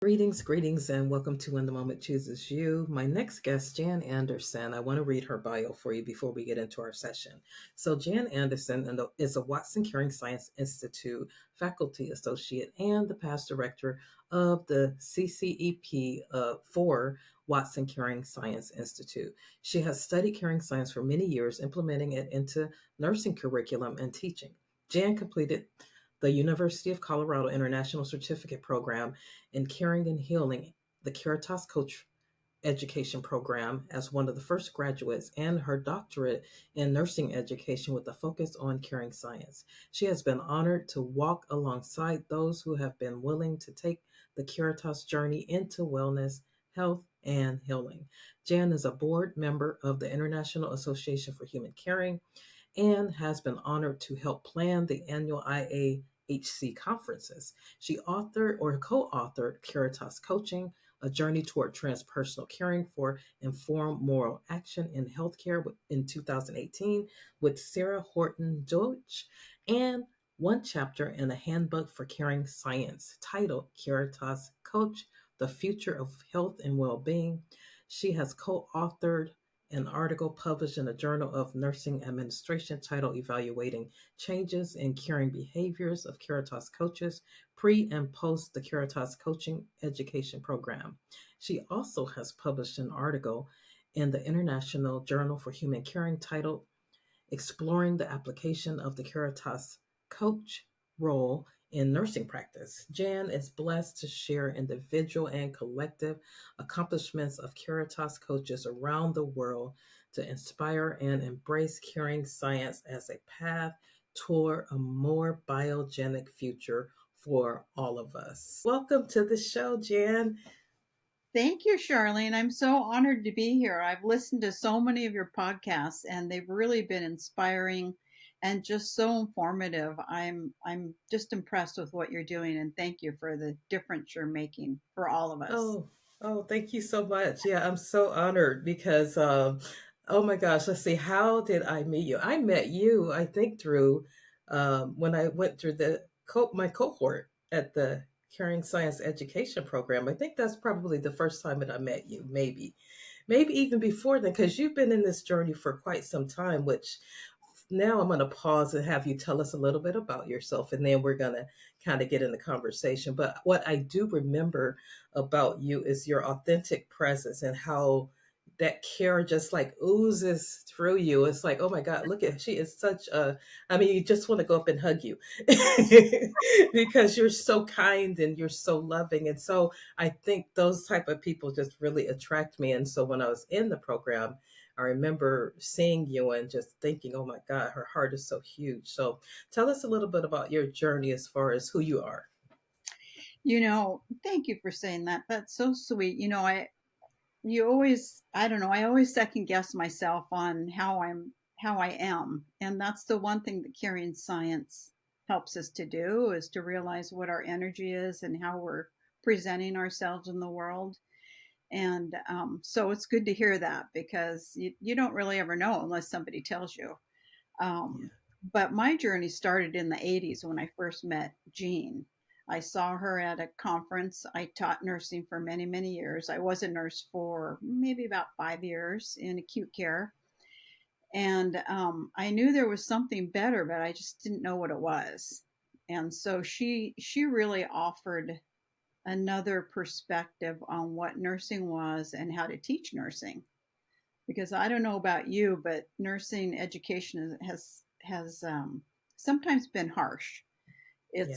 Greetings, and welcome to When the Moment Chooses You. My next guest, Jan Anderson, I want to read her bio for you before we get into our session. So, Jan Anderson is a Watson Caring Science Institute faculty associate and the past director of the CCEP for Watson Caring Science Institute. She has studied caring science for many years, implementing it into nursing curriculum and teaching. Jan completed the University of Colorado International Certificate Program in Caring and Healing, the Caritas Coach Education Program, as one of the first graduates, and her doctorate in nursing education with a focus on caring science. She has been honored to walk alongside those who have been willing to take the Caritas journey into wellness, health, and healing. Jan is a board member of the International Association for Human Caring and has been honored to help plan the annual IAHC conferences. She authored or co authored Caritas Coaching, a journey toward transpersonal caring for informed moral action in healthcare in 2018 with Sarah Horton Deutsch, and one chapter in a handbook for caring science titled Caritas Coach, The Future of Health and Well-Being. She has co-authored an article published in the Journal of Nursing Administration titled Evaluating Changes in Caring Behaviors of Caritas Coaches Pre and Post the Caritas Coaching Education Program. She also has published an article in the International Journal for Human Caring titled Exploring the Application of the Caritas Coach Role in Nursing Practice. Jan is blessed to share individual and collective accomplishments of Caritas coaches around the world to inspire and embrace caring science as a path toward a more biogenic future for all of us. Welcome to the show, Jan. Thank you, Charlene. I'm so honored to be here. I've listened to so many of your podcasts and they've really been inspiring and just so informative. I'm just impressed with what you're doing and thank you for the difference you're making for all of us. Oh, thank you so much. Yeah, I'm so honored because, oh my gosh, let's see, how did I meet you? I met you, I think, through when I went through my cohort at the Caring Science Education Program. I think that's probably the first time that I met you, maybe even before then, because you've been in this journey for quite some time, which now I'm going to pause and have you tell us a little bit about yourself, and then we're going to kind of get in the conversation. But what I do remember about you is your authentic presence and how that care just like oozes through you. It's like, oh my God, look at, she is such a, I mean, you just want to go up and hug you because you're so kind and you're so loving. And so I think those type of people just really attract me. And so when I was in the program, I remember seeing you and just thinking, oh my God, her heart is so huge. So tell us a little bit about your journey as far as who you are. Thank you for saying that. That's so sweet. You always, I don't know, I always second guess myself on how I am. And that's the one thing that carrying science helps us to do is to realize what our energy is and how we're presenting ourselves in the world. And so it's good to hear that because you don't really ever know unless somebody tells you. Yeah. Um, but my journey started in the 80s when I first met Jean. I saw her at a conference. I taught nursing for many, many years. I was a nurse for maybe about 5 years in acute care. And I knew there was something better, but I just didn't know what it was. And so she really offered another perspective on what nursing was and how to teach nursing. Because I don't know about you, but nursing education has sometimes been harsh. Yeah.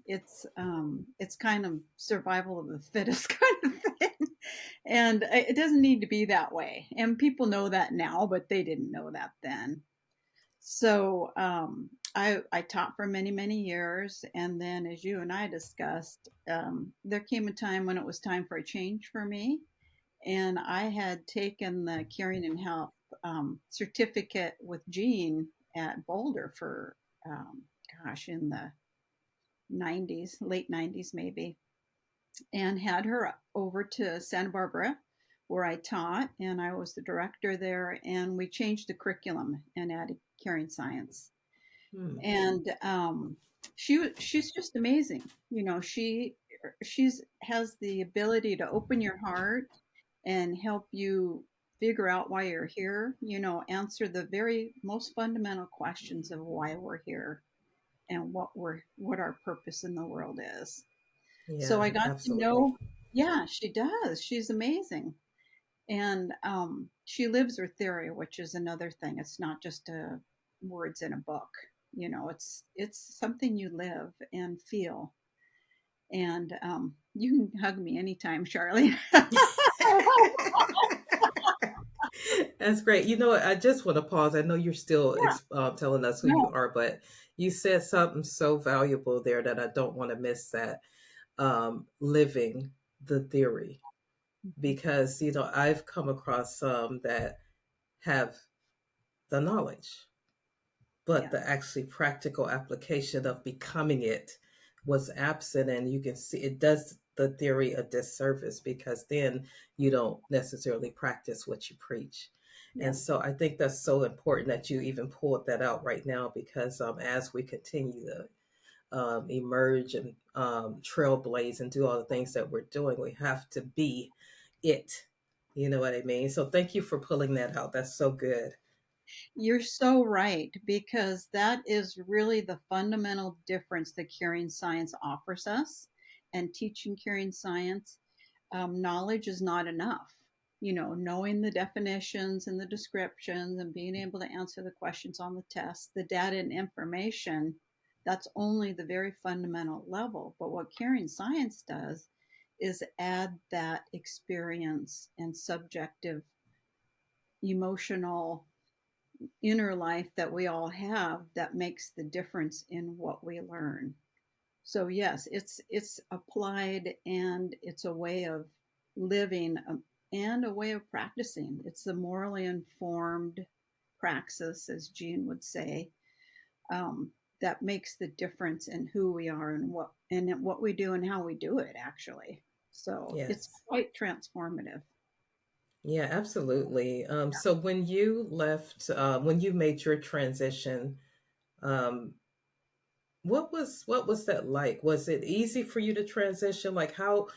It's kind of survival of the fittest kind of thing, and it doesn't need to be that way. And people know that now, but they didn't know that then. So I taught for many, many years. And then, as you and I discussed, there came a time when it was time for a change for me. And I had taken the Caring and Health certificate with Jean at Boulder for, um, in the 90s, late 90s maybe, and had her over to Santa Barbara where I taught, and I was the director there. And we changed the curriculum and added caring science. Hmm. And she's just amazing. She she's has the ability to open your heart and help you figure out why you're here, answer the very most fundamental questions of why we're here and what our purpose in the world is. So Yeah, I got to absolutely. know, yeah, she does. She's amazing. And she lives her theory, which is another thing. It's not just words in a book. It's something you live and feel. And you can hug me anytime, Charlie. That's great. You know what? I just want to pause. I know you're still Yeah, telling us who you no, are, but you said something so valuable there that I don't want to miss that. Living the theory, because I've come across some that have the knowledge, but the yes, actually practical application of becoming it was absent. And you can see it does the theory a disservice, because then you don't necessarily practice what you preach. And yes, so I think that's so important that you even pulled that out right now, because as we continue to emerge and trailblaze and do all the things that we're doing, we have to be it. You know what I mean? So thank you for pulling that out. That's so good. you're so right, because that is really the fundamental difference that caring science offers us. And teaching caring science, knowledge is not enough. Knowing the definitions and the descriptions and being able to answer the questions on the test, the data and information, that's only the very fundamental level. But what caring science does is add that experience and subjective, emotional, inner life that we all have that makes the difference in what we learn. So yes, it's applied, and it's a way of living, and a way of practicing. It's a morally informed praxis, as Jean would say, um, that makes the difference in who we are and what we do and how we do it. Actually, so it's Yes. quite transformative. Yeah, absolutely. So when you left, when you made your transition, um, what was that like? Was it easy for you to transition? Like how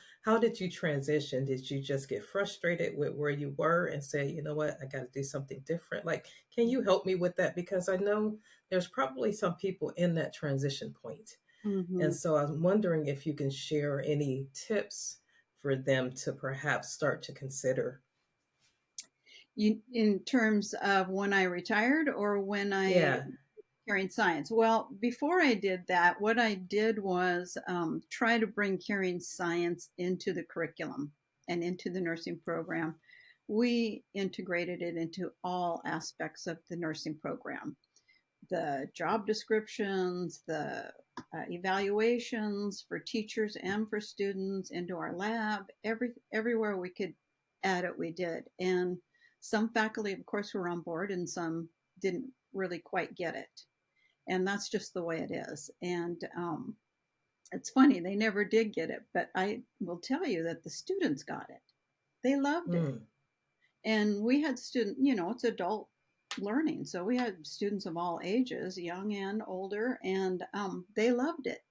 did you transition? Did you just get frustrated with where you were and say, you know what, I got to do something different? Like, can you help me with that? Because I know there's probably some people in that transition point. Mm-hmm. And so I'm wondering if you can share any tips for them to perhaps start to consider. In terms of when I retired or when I Yeah. carrying science. Well, before I did that, what I did was try to bring carrying science into the curriculum and into the nursing program. We integrated it into all aspects of the nursing program, the job descriptions, the evaluations for teachers and for students, into our lab, everywhere we could add it, we did. And some faculty, of course, were on board, and some didn't really quite get it, and that's just the way it is. And it's funny, they never did get it, but I will tell you that the students got it. They loved it. Mm, And we had it's adult learning, so we had students of all ages, young and older, and they loved it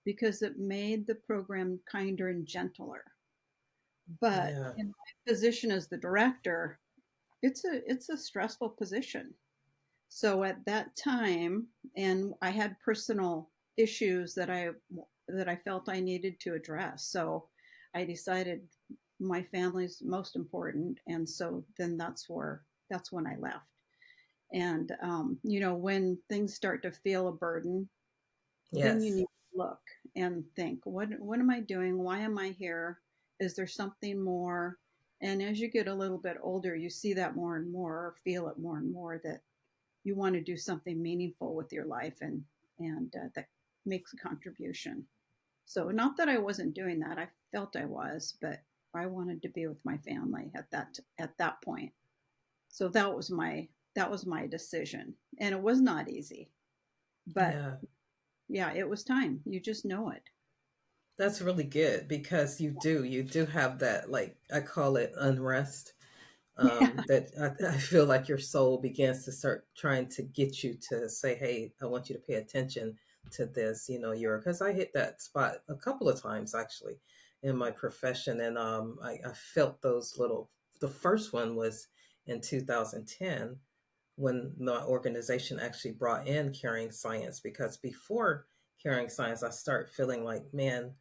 because it made the program kinder and gentler. But yeah. in my position as the director, it's a stressful position. So at that time, and I had personal issues that I felt I needed to address. So I decided my family's most important, and so then that's when I left. And when things start to feel a burden, then you Yes. need to look and think, what am I doing? Why am I here? Is there something more? And as you get a little bit older, you see that more and more, or feel it more and more, that you want to do something meaningful with your life, and that makes a contribution. So not that I wasn't doing that, I felt I was, but I wanted to be with my family at that point. So that was my decision, and it was not easy, but Yeah. yeah, it was time. You just know it. That's really good, because you do have that, like I call it unrest. Yeah, That I feel like your soul begins to start trying to get you to say, "Hey, I want you to pay attention to this, year, because I hit that spot a couple of times actually in my profession, and I felt those little. The first one was in 2010 when the organization actually brought in Caring Science, because before Caring Science, I start feeling like, man,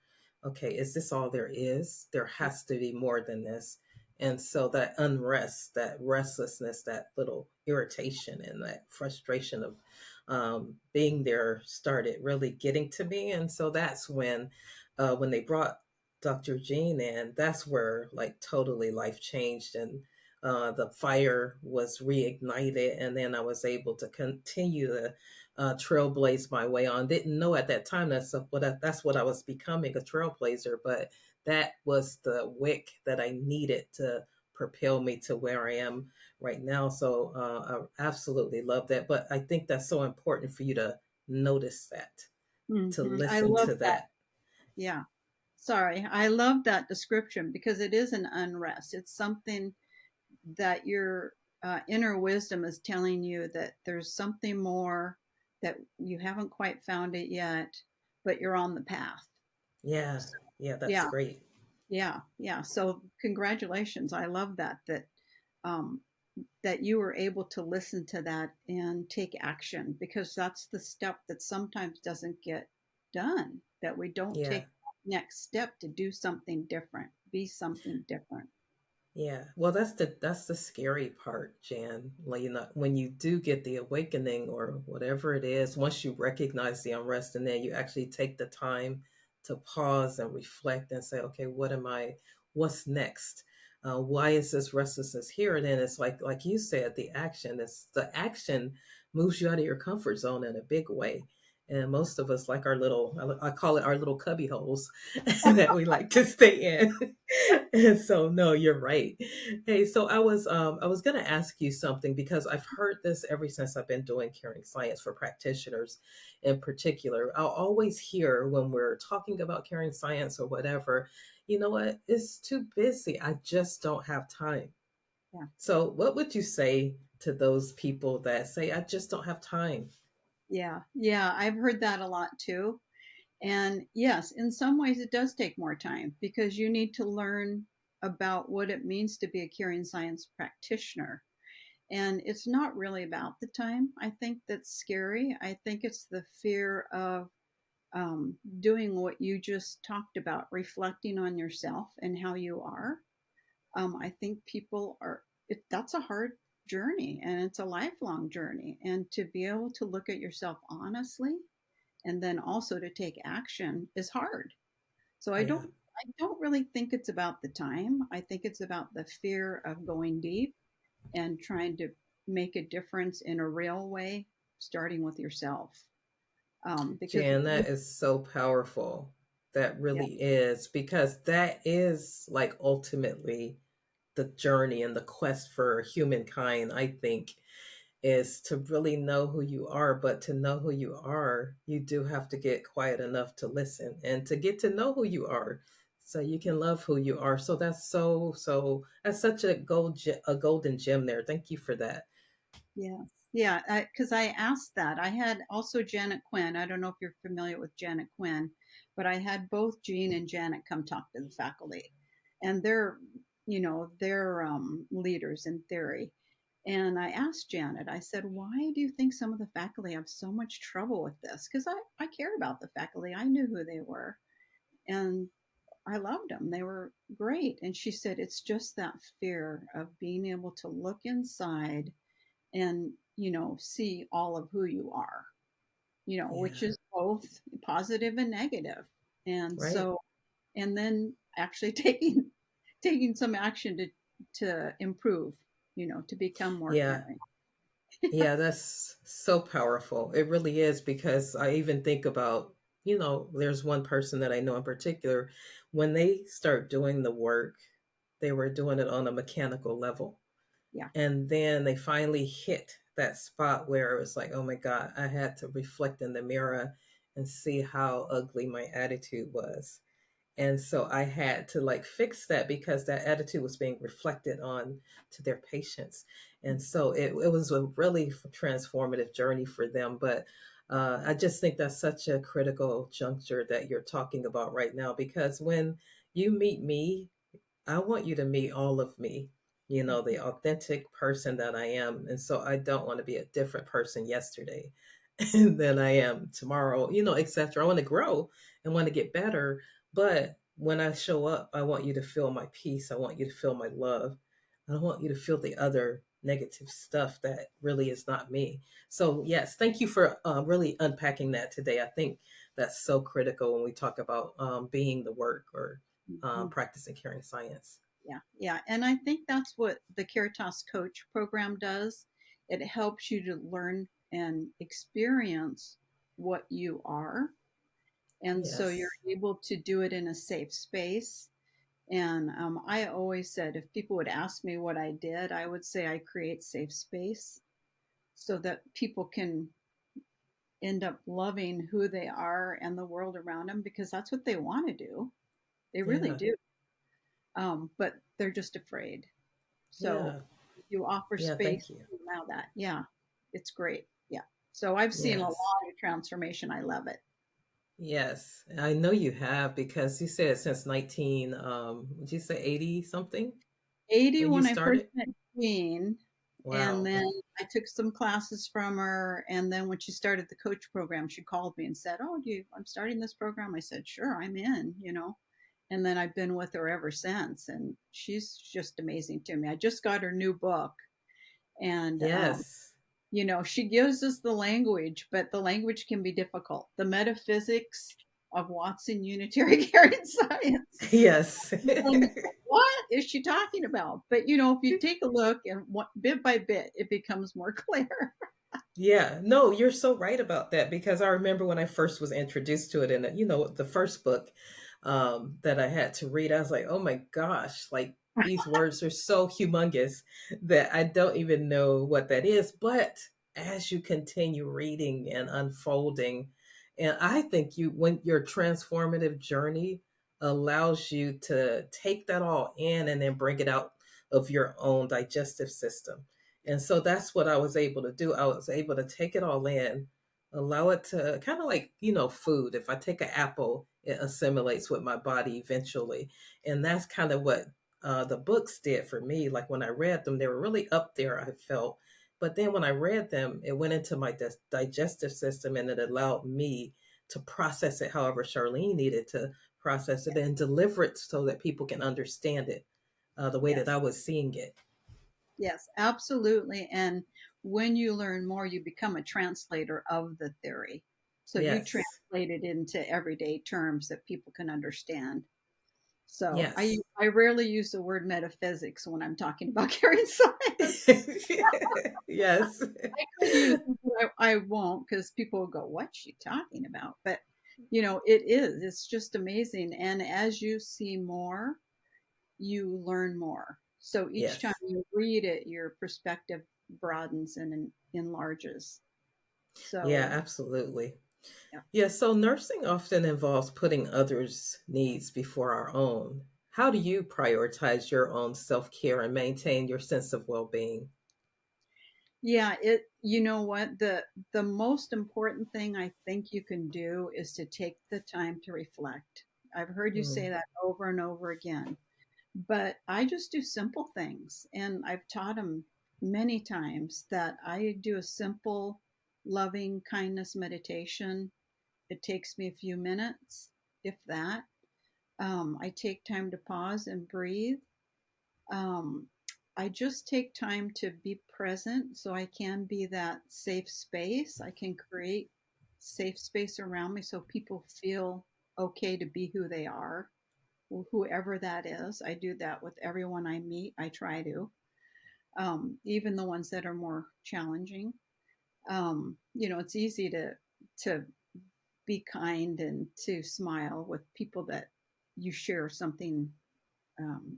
okay, is this all there is? There Yeah. has to be more than this. And so that unrest, that restlessness, that little irritation and that frustration of being there started really getting to me. And so that's when they brought Dr. Jean in, that's where like totally life changed, and the fire was reignited, and then I was able to continue to trailblaze my way on. Didn't know at that time that's what I was becoming, a trailblazer, but that was the wick that I needed to propel me to where I am right now. So I absolutely love that. But I think that's so important for you to notice that, to I listen love to that. that. Yeah. Sorry. I love that description because it is an unrest. It's something that your inner wisdom is telling you that there's something more, that you haven't quite found it yet, but you're on the path. Yeah, So, yeah, that's yeah, great. yeah, yeah. So congratulations. I love um, that you were able to listen to that and take action, because that's the step that sometimes doesn't get done. That we don't Yeah. take next step to do something different, be something different. Yeah, well, that's the scary part, Jan. Like, when you do get the awakening or whatever it is, once you recognize the unrest, and then you actually take the time to pause and reflect and say, okay, what's next? Why is this restlessness here? And then it's like you said, the action moves you out of your comfort zone in a big way. And most of us like our little, I call it our little cubby holes that we like to stay in. And so no, you're right. Hey, so I was gonna ask you something, because I've heard this ever since I've been doing Caring Science for practitioners in particular. I'll always hear when we're talking about Caring Science or whatever, you know what, it's too busy. I just don't have time. Yeah. So what would you say to those people that say, I just don't have time? Yeah, yeah, I've heard that a lot too. And yes, in some ways it does take more time because you need to learn about what it means to be a caring science practitioner. And it's not really about the time, I think, that's scary. I think it's the fear of doing what you just talked about, reflecting on yourself and how you are. I think people are, that's a hard journey, and it's a lifelong journey. And to be able to look at yourself honestly and then also to take action is hard. So Yeah, I don't really think it's about the time. I think it's about the fear of going deep and trying to make a difference in a real way, starting with yourself. Because Jan, that is so powerful. That yeah, really is, because that is like ultimately the journey and the quest for humankind, I think, is to really know who you are. But to know who you are, you do have to get quiet enough to listen and to get to know who you are so you can love who you are. So that's such a golden gem there. Thank you for that. yes, yeah. Because I asked that. I had also Janet Quinn. I don't know if you're familiar with Janet Quinn, but I had both Jean and Janet come talk to the faculty, and they're leaders in theory. And I asked Janet, I said, why do you think some of the faculty have so much trouble with this? Because I care about the faculty. I knew who they were. And I loved them. They were great. And she said, it's just that fear of being able to look inside and, see all of who you are, which Yeah, is both positive and negative. And right. so, and then actually taking some action to improve, to become more Yeah. caring. Yeah, that's so powerful. It really is, because I even think about, there's one person that I know in particular, when they start doing the work, they were doing it on a mechanical level. Yeah. And then they finally hit that spot where it was like, oh my God, I had to reflect in the mirror and see how ugly my attitude was. And so I had to like fix that, because that attitude was being reflected on to their patients. And so it was a really transformative journey for them. But I just think that's such a critical juncture that you're talking about right now, because when you meet me, I want you to meet all of me, the Mhm. authentic person that I am. And so I don't want to be a different person yesterday than I am tomorrow, etc. I want to grow and want to get better. But when I show up, I want you to feel my peace. I want you to feel my love. I don't want you to feel the other negative stuff that really is not me. So, yes, thank you for really unpacking that today. I think that's so critical when we talk about being the work, or Mhm. practicing caring science. Yeah, yeah. And I think that's what the Caritas Coach program does. It helps you to learn and experience what you are. And so you're Yes. able to do it in a safe space. And I always said if people would ask me what I did, I would say I create safe space so that people can end up loving who they are and the world around them because that's what they want to do. They really Yeah. do. But they're just afraid. So Yeah. you offer Yeah. space Thank you. to allow that. Yeah, it's great. Yeah. So I've seen a lot Yes. of transformation. I love it. Yes. I know you have, because you said since 19, did you say 80 something 80 when you when I first started? met Jean, and Wow. then I took some classes from her. And then when she started the coach program, she called me and said, "Oh, I'm starting this program." I said, "Sure, I'm in." And then I've been with her ever since. And she's just amazing to me. I just got her new book, and Yes. she gives us the language, but the language can be difficult. The metaphysics of Watson Unitary Caring Science. Yes. And what is she talking about? But if you take a look and bit by bit, it becomes more clear. Yeah, no, you're so right about that, because I remember when I first was introduced to it, in the first book that I had to read, I was like, oh my gosh, like these words are so humongous that I don't even know what that is. But as you continue reading and unfolding, and I think when your transformative journey allows you to take that all in and then bring it out of your own digestive system. And so that's what I was able to do. I was able to take it all in, allow it to kind of like, food. If I take an apple, it assimilates with my body eventually. And that's kind of what the books did for me. Like when I read them, they were really up there, I felt. But then when I read them, it went into my digestive system, and it allowed me to process it however Charlene needed to process it and deliver it so that people can understand it the way that Yes, I was seeing it. yes, absolutely. And when you learn more, you become a translator of the theory. So you Yes. translate it into everyday terms that people can understand. So I Yes. I rarely use the word metaphysics when I'm talking about carrying science. Yes. I could use it, but I won't because people will go, "What's she talking about?" But it is. It's just amazing. And as you see more, you learn more. So each time Yes. you read it, your perspective broadens and enlarges. Yeah, So absolutely. yeah. Yeah, so nursing often involves putting others' needs before our own. How do you prioritize your own self care and maintain your sense of well being? Yeah, you know what? The most important thing I think you can do is to take the time to reflect. I've heard you Mm, say that over and over again. But I just do simple things, and I've taught them many times that I do a simple loving kindness meditation. It takes me a few minutes, if that. I take time to pause and breathe. um, I just take time to be present so I can be that safe space. I can create safe space around me so people feel okay to be who they are, whoever that is. I do that with everyone I meet. I try to, even the ones that are more challenging. It's easy to be kind and to smile with people that you share something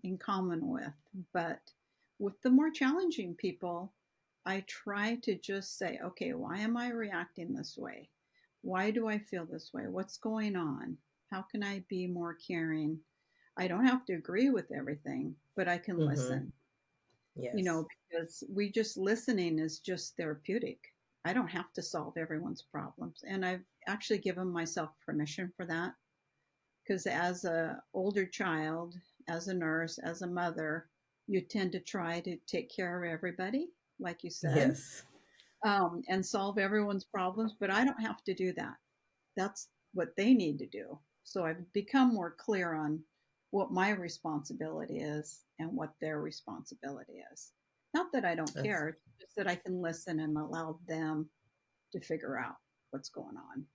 in common with. But with the more challenging people, I try to just say, okay, why am I reacting this way? Why do I feel this way? What's going on? How can I be more caring? I don't have to agree with everything, but I can mm-hmm. listen, Yes. because we just listening is just therapeutic. I don't have to solve everyone's problems. And I've actually given myself permission for that, because as a older child, as a nurse, as a mother, you tend to try to take care of everybody, like you said, Yes. and solve everyone's problems. But I don't have to do that. That's what they need to do. So I've become more clear on what my responsibility is and what their responsibility is. Not that I don't That's care, it's just that I can listen and allow them to figure out what's going on.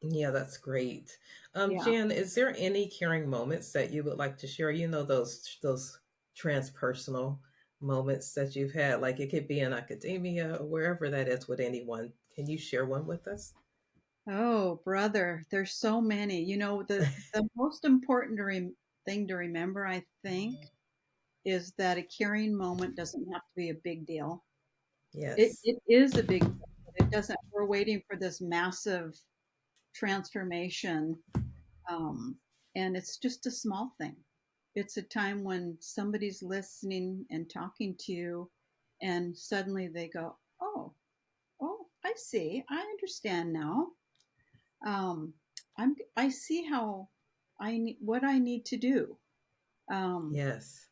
Yeah, that's great. Yeah. Jan, is there any caring moments that you would like to share? You know, those transpersonal moments that you've had, like it could be in academia or wherever that is with anyone. Can you share one with us? Oh, brother, there's so many. The most important thing to remember, I think, is that a caring moment doesn't have to be a big deal. It Yes. it is a big deal, but it doesn't. We're waiting for this massive transformation, um, and it's just a small thing. It's a time when somebody's listening and talking to you, and suddenly they go, "Oh, oh, I see. I understand now. Um, I see how what I need to do. Um, Yes.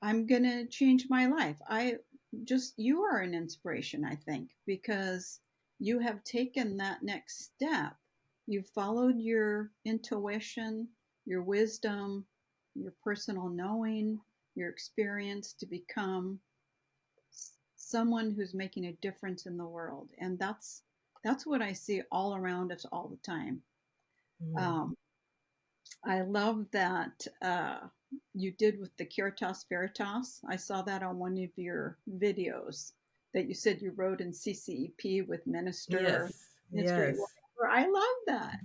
I'm gonna change my life. You are an inspiration, I think, because you have taken that next step. You've followed your intuition, your wisdom, your personal knowing, your experience to become someone who's making a difference in the world. And that's what I see all around us all the time. Mm. Um, I love that you did with the Curitas Veritas. I saw that on one of your videos that you said you wrote in CCEP with Yes. ministry, Yes. whatever. I love that.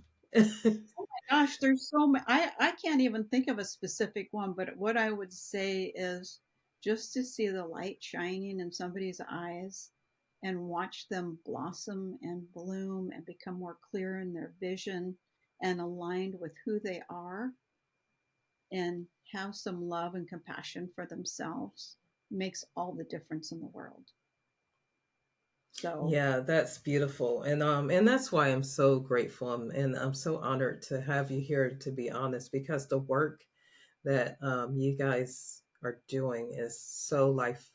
Oh my gosh, there's so many. I can't even think of a specific one, but what I would say is just to see the light shining in somebody's eyes and watch them blossom and bloom and become more clear in their vision and aligned with who they are and have some love and compassion for themselves makes all the difference in the world. So, Yeah, that's beautiful. And that's why I'm so grateful and I'm so honored to have you here, to be honest, because the work that you guys are doing is so life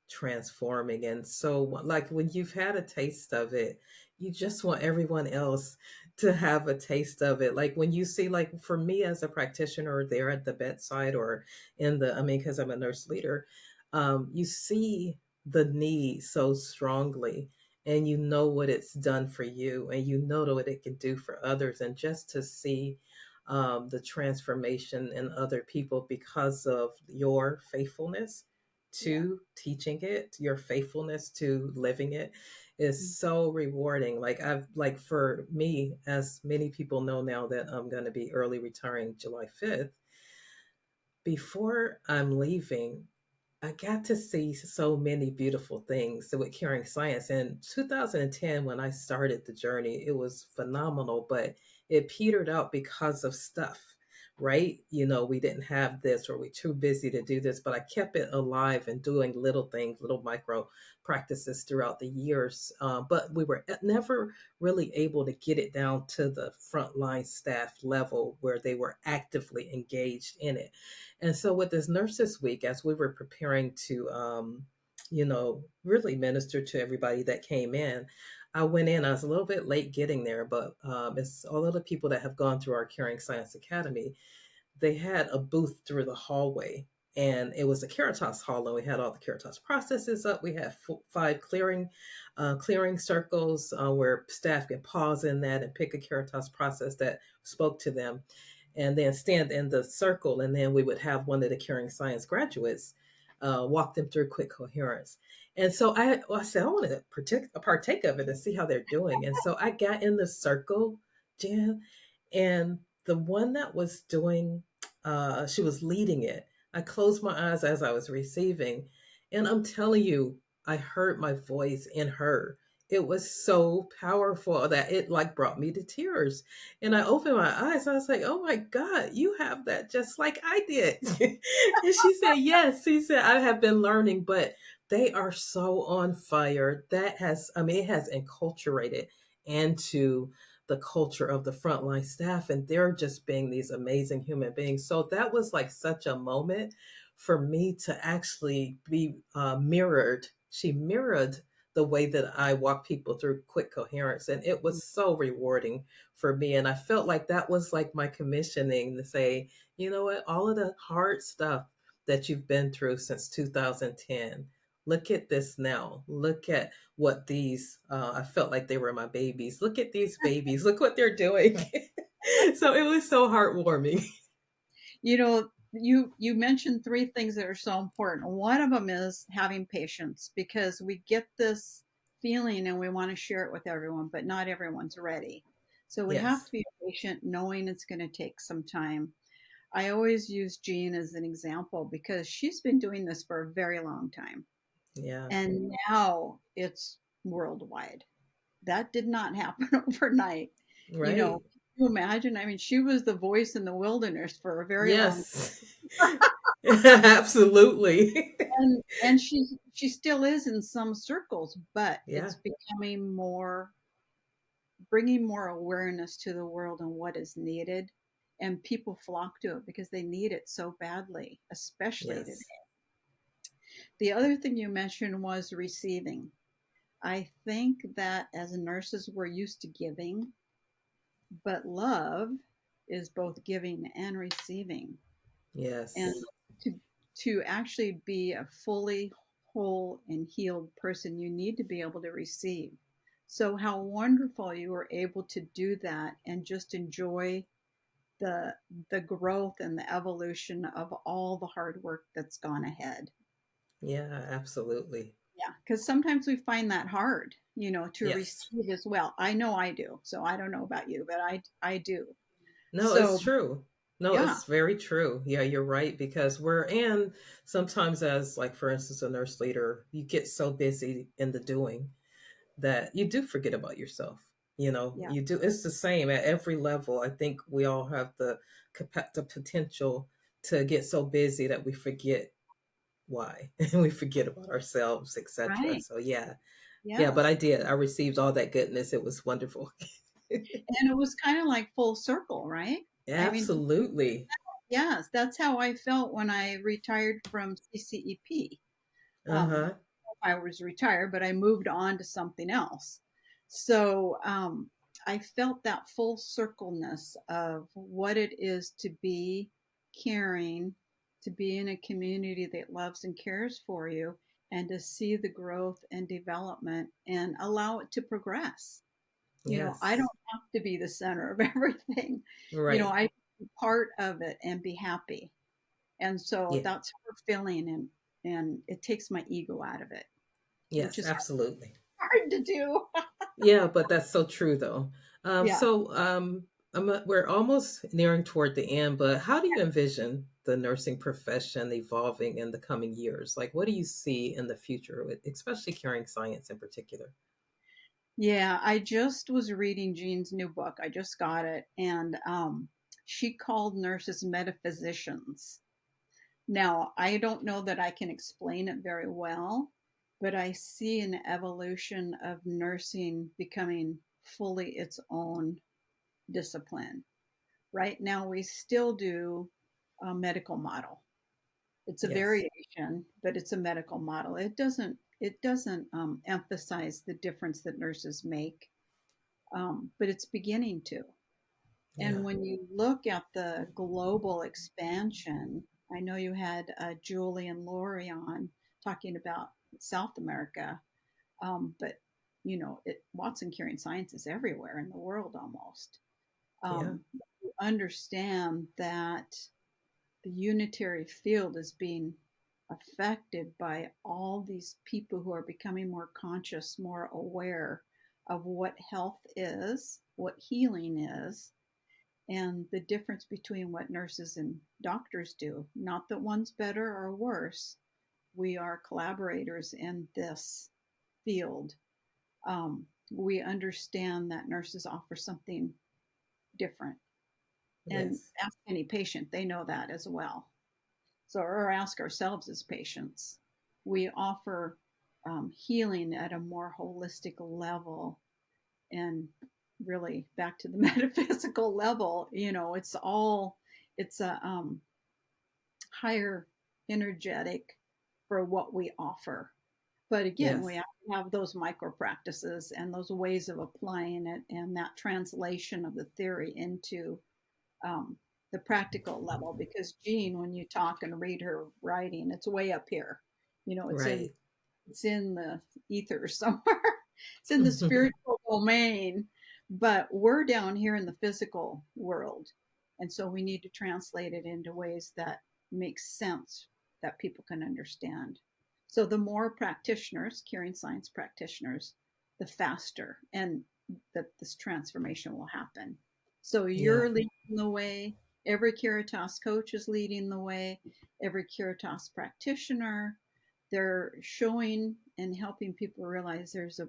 transforming. And so, like, when you've had a taste of it, you just want everyone else to have a taste of it. Like, when you see, like, for me as a practitioner there at the bedside or I mean, because I'm a nurse leader, you see the need so strongly. And you know what it's done for you, and you know what it can do for others. And just to see the transformation in other people because of your faithfulness yeah. to teaching it, your faithfulness to living it is so rewarding. Like for me, as many people know now that I'm going to be early retiring July 5th, before I'm leaving, I got to see so many beautiful things with Caring Science. In 2010, when I started the journey, it was phenomenal, but it petered out because of stuff, right? You know, we didn't have this or we're too busy to do this, but I kept it alive and doing little things, little micro practices throughout the years. But we were never really able to get it down to the frontline staff level where they were actively engaged in it. And so, with this Nurses Week, as we were preparing to, really minister to everybody that came in, I went in. I was a little bit late getting there, but it's all of the people that have gone through our Caring Science Academy. They had a booth through the hallway, and it was a Caritas hall, and we had all the Caritas processes up. We had five clearing circles where staff can pause in that and pick a Caritas process that spoke to them, and then stand in the circle, and then we would have one of the Caring Science graduates walk them through quick coherence. And so I said I want to partake of it and see how they're doing. And so I got in the circle, Jan, and the one that was doing, she was leading it. I closed my eyes as I was receiving, and I'm telling you, I heard my voice in her. it was so powerful that it like brought me to tears. And I opened my eyes. I was like, oh my God, you have that just like I did. And she said, yes. She said, I have been learning, but they are so on fire. That has, I mean, it has enculturated into the culture of the frontline staff, and they're just being these amazing human beings. So that was like such a moment for me to actually be mirrored. She mirrored the way that I walk people through quick coherence. And it was so rewarding for me. And I felt like that was like my commissioning to say, you know what, all of the hard stuff that you've been through since 2010, look at this now. Look at what these, I felt like they were my babies. Look at these babies. Look what they're doing. So it was so heartwarming. You know, you mentioned three things that are so important. One of them is having patience, because we get this feeling and we want to share it with everyone, but not everyone's ready. So we have Yes. to be patient, knowing it's going to take some time. I always use Jean as an example because she's been doing this for a very long time, Yeah. and now it's worldwide. That did not happen overnight. You know, Right. can you imagine? I mean, she was the voice in the wilderness for a very long Yes. Absolutely. and she still is in some circles, but Yeah. it's becoming more, bringing more awareness to the world and what is needed, and people flock to it because they need it so badly, especially today. Yes. The other thing you mentioned was receiving. I think that as nurses we're used to giving, but love is both giving and receiving. And Yes. to to actually be a fully whole and healed person, you need to be able to receive. So how wonderful you were able to do that and just enjoy the the growth and the evolution of all the hard work that's gone ahead. Yeah, absolutely. Yeah, because sometimes we find that hard, to Yes. receive as well. I know I do. So I don't know about you, but I do. No, it's So true. No, yeah, it's very true. Yeah, you're right because and sometimes as like for instance a nurse leader, you get so busy in the doing that you do forget about yourself. You know, yeah, you do. It's the same at every level. I think we all have the potential to get so busy that we forget why and we forget about ourselves, etc. right. So yeah, yeah. But I Yes. did. I received all that goodness. It was wonderful. And it was kind of like full circle, right? I mean, Absolutely. yes, that's how I felt when I retired from CCEP. Uh huh. I was retired, but I moved on to something else. So I felt that full circleness of what it is to be caring, to be in a community that loves and cares for you, and to see the growth and development and allow it to progress. I Yes. don't have to be the center of everything. Right. I can be part of it and be happy. And so Yeah. that's fulfilling, and it takes my ego out of it, which Yes, is absolutely. hard to do. Yeah, but that's so true though. Um, Yeah. so um, we're almost nearing toward the end, but how do you envision the nursing profession evolving in the coming years? Like, what do you see in the future, especially caring science in particular? Yeah, I just was reading Jean's new book. I just got it, and she called nurses metaphysicians. Now, I don't know that I can explain it very well, but I see an evolution of nursing becoming fully its own discipline. Right now, we still do a medical model. It's a Yes. variation, but it's a medical model. It doesn't emphasize the difference that nurses make, but it's beginning to. Yeah. And when you look at the global expansion, I know you had Julie and Lori on talking about South America, but Watson Caring Science is everywhere in the world almost. Yeah. You understand that the unitary field is being affected by all these people who are becoming more conscious, more aware of what health is, what healing is, and the difference between what nurses and doctors do. Not that one's better or worse. We are collaborators in this field. We understand that nurses offer something different. And Yes. ask any patient, they know that as well. So, or ask ourselves as patients. We offer healing at a more holistic level, and really back to the metaphysical level. It's a higher energetic for what we offer. But again, we Yes. have to have those micro practices and those ways of applying it, and that translation of the theory into um, the practical level. Because Jean, when you talk and read her writing, it's way up here. It's in Right. the ether somewhere. It's in the spiritual domain, but we're down here in the physical world, and so we need to translate it into ways that make sense, that people can understand. So the more practitioners, curing science practitioners, the faster and that this transformation will happen. So Yeah. you're leading the way. Every Curitas coach is leading the way. Every Curitas practitioner, they're showing and helping people realize there's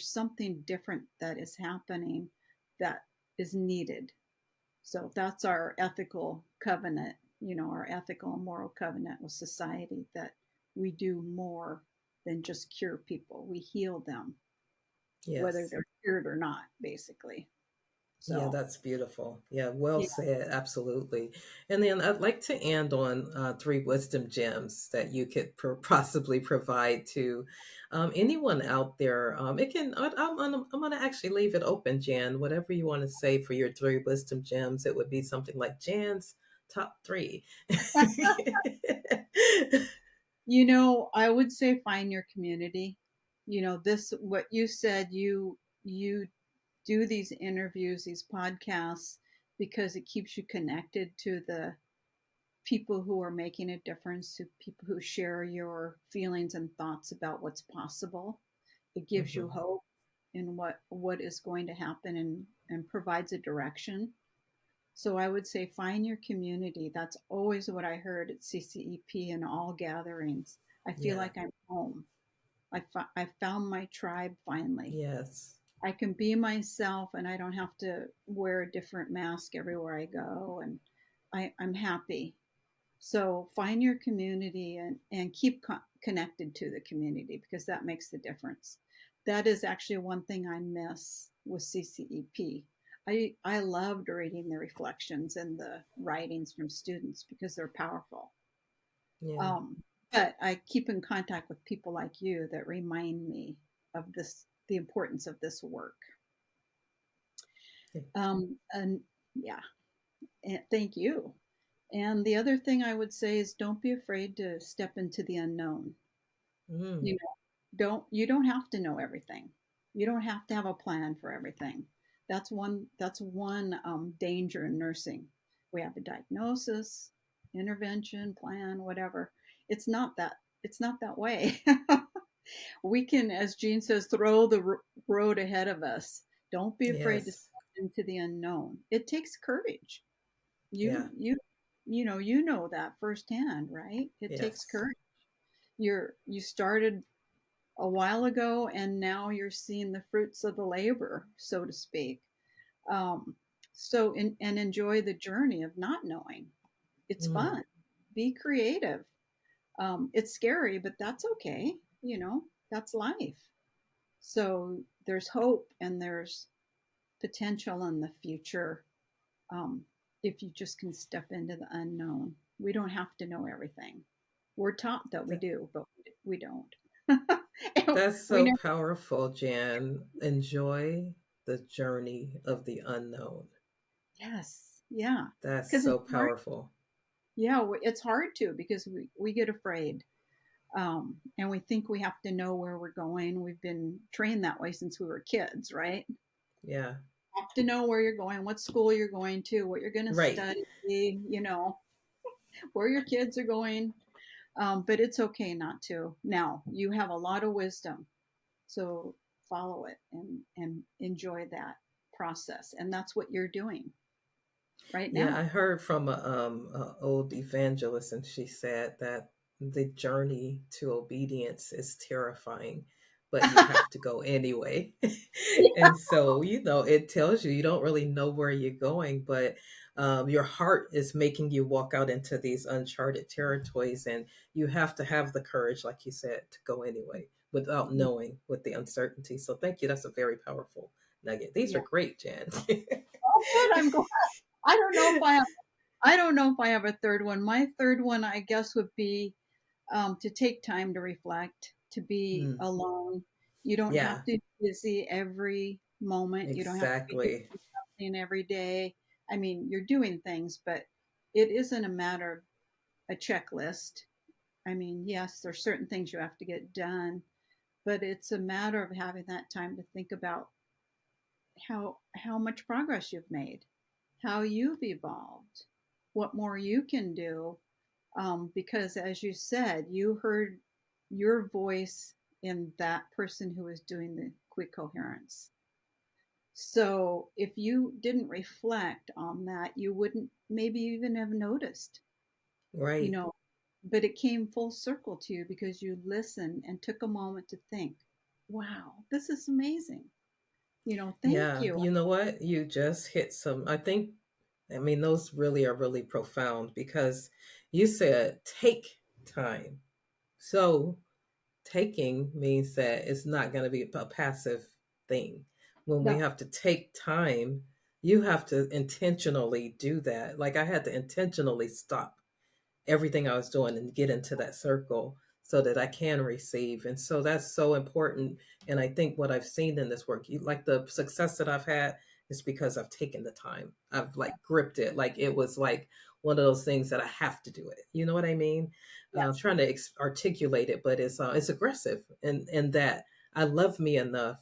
something different that is happening that is needed. So that's our ethical covenant, our ethical and moral covenant with society, that we do more than just cure people. We heal them, whether Yes. they're cured or not, basically. Yeah, So, that's beautiful. Yeah, well yeah. said. Absolutely. And then I'd like to end on three wisdom gems that you could possibly provide to anyone out there. It can. I'm gonna actually leave it open, Jan. Whatever you want to say for your three wisdom gems, it would be something like Jan's top three. I would say find your community. This what you said, you do these interviews, these podcasts, because it keeps you connected to the people who are making a difference, to people who share your feelings and thoughts about what's possible. It gives you Hmm. hope in what is going to happen, and provides a direction. So I would say find your community. That's always what I heard at CCEP and all gatherings. I feel Yeah. like I'm home. I found my tribe finally. Yes. I can be myself, and I don't have to wear a different mask everywhere I go. And I'm happy. So find your community, and keep connected to the community, because that makes the difference. That is actually one thing I miss with CCEP. I loved reading the reflections and the writings from students because they're powerful. Yeah. Um, but I keep in contact with people like you that remind me of the importance of this work. And yeah, and thank you. And the other thing I would say is, don't be afraid to step into the unknown. Mm. You know, you don't have to know everything. You don't have to have a plan for everything. That's one danger in nursing. We have a diagnosis, intervention, plan, whatever. It's not that. It's not that way. We can, as Jean says, throw the road ahead of us. Don't be afraid to Yes. step into the unknown. It takes courage. Yeah. You know that firsthand, right? It takes Yes. courage. You started a while ago, and now you're seeing the fruits of the labor, so to speak. Um, and enjoy the journey of not knowing. It's Mm. fun. Be creative. It's scary, but that's okay. That's life. So there's hope, and there's potential in the future, um, if you just can step into the unknown. We don't have to know everything. We're taught that we do, but we don't. That's we so never. powerful, Jan. Enjoy the journey of the unknown. Yes, yeah, That's because so it's hard. powerful. Yeah, it's hard to, because we get afraid, and we think we have to know where we're going. We've been trained that way since we were kids, right? Yeah. Have to know where you're going, what school you're going to, what you're going to Right. study, where your kids are going. But it's okay not to. Now you have a lot of wisdom, so follow it, and enjoy that process. And that's what you're doing right Yeah, I now. heard from a old evangelist, and she said that the journey to obedience is terrifying, but you have to go anyway. And so, it tells you don't really know where you're going, but your heart is making you walk out into these uncharted territories, and you have to have the courage, like you said, to go anyway without Yeah. knowing with the uncertainty. So, thank you. That's a very powerful nugget. These are Yeah. great, Jan. Oh, good. I'm glad. I don't know if I have. I don't know if I have a third one. My third one, I guess, would be to take time to reflect, to be Mm, alone. You don't have yeah, to be busy every moment. You don't have to be exactly. doing something every day. I mean, you're doing things, but it isn't a matter of a checklist. I mean, yes, there's certain things you have to get done, but it's a matter of having that time to think about how much progress you've made, how you've evolved, what more you can do. Because as you said, you heard your voice in that person who was doing the quick coherence. So if you didn't reflect on that, you wouldn't maybe even have noticed, you Right. know, but it came full circle to you because you listened and took a moment to think, wow, this is amazing. Thank Yeah. you. You know what? You just hit some, I mean, those really are really profound because you said take time. So taking means that it's not going to be a passive thing. When we No, have to take time, you have to intentionally do that. Like I had to intentionally stop everything I was doing and get into that circle so that I can receive. And so that's so important. And I think what I've seen in this work, like the success that I've had, is because I've taken the time. I've like gripped it. Like it was like one of those things that I have to do it. You know what I mean? yes, Trying to articulate it, but it's aggressive. And that I love me enough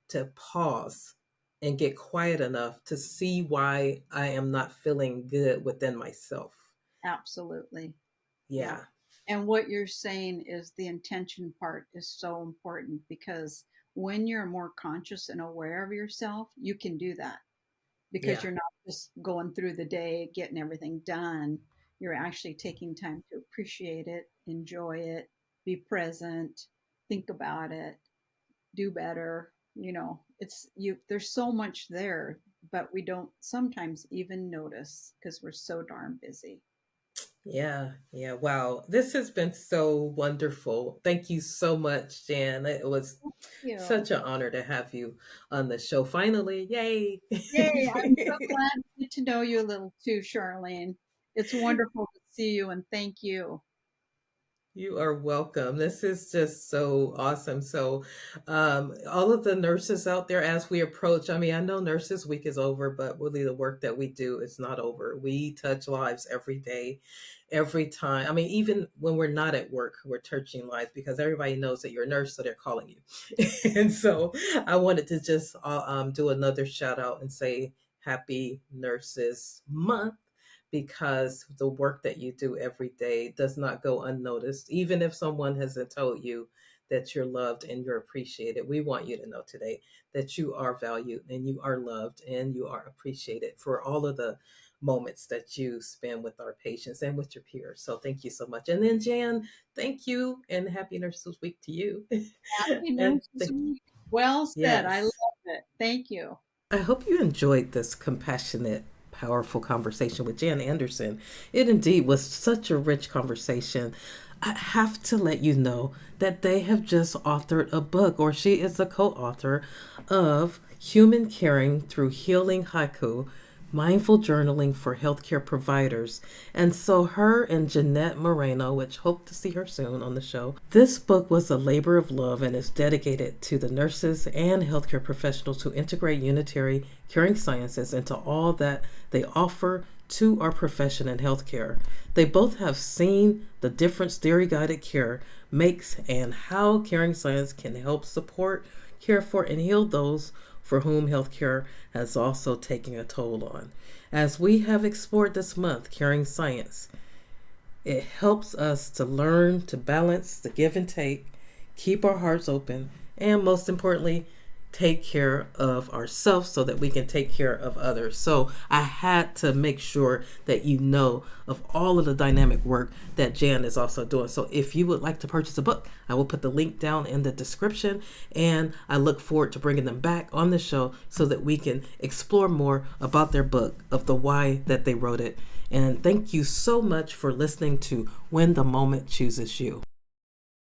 to pause and get quiet enough to see why I am not feeling good within myself. absolutely. Yeah. Yeah. And what you're saying is the intention part is so important because when you're more conscious and aware of yourself, you can do that because Yeah. you're not just going through the day getting everything done. You're actually taking time to appreciate it, enjoy it, be present, think about it, do better. It's you there's so much there, but we don't sometimes even notice because we're so darn busy. Yeah, yeah. Wow. This has been so wonderful. Thank you so much, Jan. It was Thank you. such an honor to have you on the show. Finally, yay. Yay, I'm so glad to get to know you a little too, Charlene. It's wonderful to see you and thank you. You are welcome. This is just so awesome. So, all of the nurses out there, as we approach, I mean, I know Nurses Week is over, but really the work that we do is not over. We touch lives every day, every time. I mean, even when we're not at work, we're touching lives because everybody knows that you're a nurse, so they're calling you. And so, I wanted to just do another shout out and say Happy Nurses Month because the work that you do every day does not go unnoticed. Even if someone hasn't told you that you're loved and you're appreciated, we want you to know today that you are valued and you are loved and you are appreciated for all of the moments that you spend with our patients and with your peers. So thank you so much. And then Jan, thank you and happy Nurses Week to you. Happy and Nurses Week. Well said. I love yes. it. Thank you. I hope you enjoyed this compassionate, powerful conversation with Jan Anderson. It indeed was such a rich conversation. I have to let you know that they have just authored a book, or she is the co author of Human Caring Through Healing Haiku, Mindful Journaling for Healthcare Providers. And so, her and Jeanette Moreno, which hope to see her soon on the show, this book was a labor of love and is dedicated to the nurses and healthcare professionals who integrate unitary caring sciences into all that they offer to our profession in healthcare. They both have seen the difference theory guided care makes and how caring science can help support, care for, and heal those for whom healthcare has also taken a toll on. As we have explored this month, Caring Science, it helps us to learn to balance the give and take, keep our hearts open, and most importantly, take care of ourselves so that we can take care of others. So I had to make sure that you know of all of the dynamic work that Jan is also doing. So if you would like to purchase a book, I will put the link down in the description, and I look forward to bringing them back on the show so that we can explore more about their book, of the why that they wrote it. And thank you so much for listening to When the Moment Chooses You.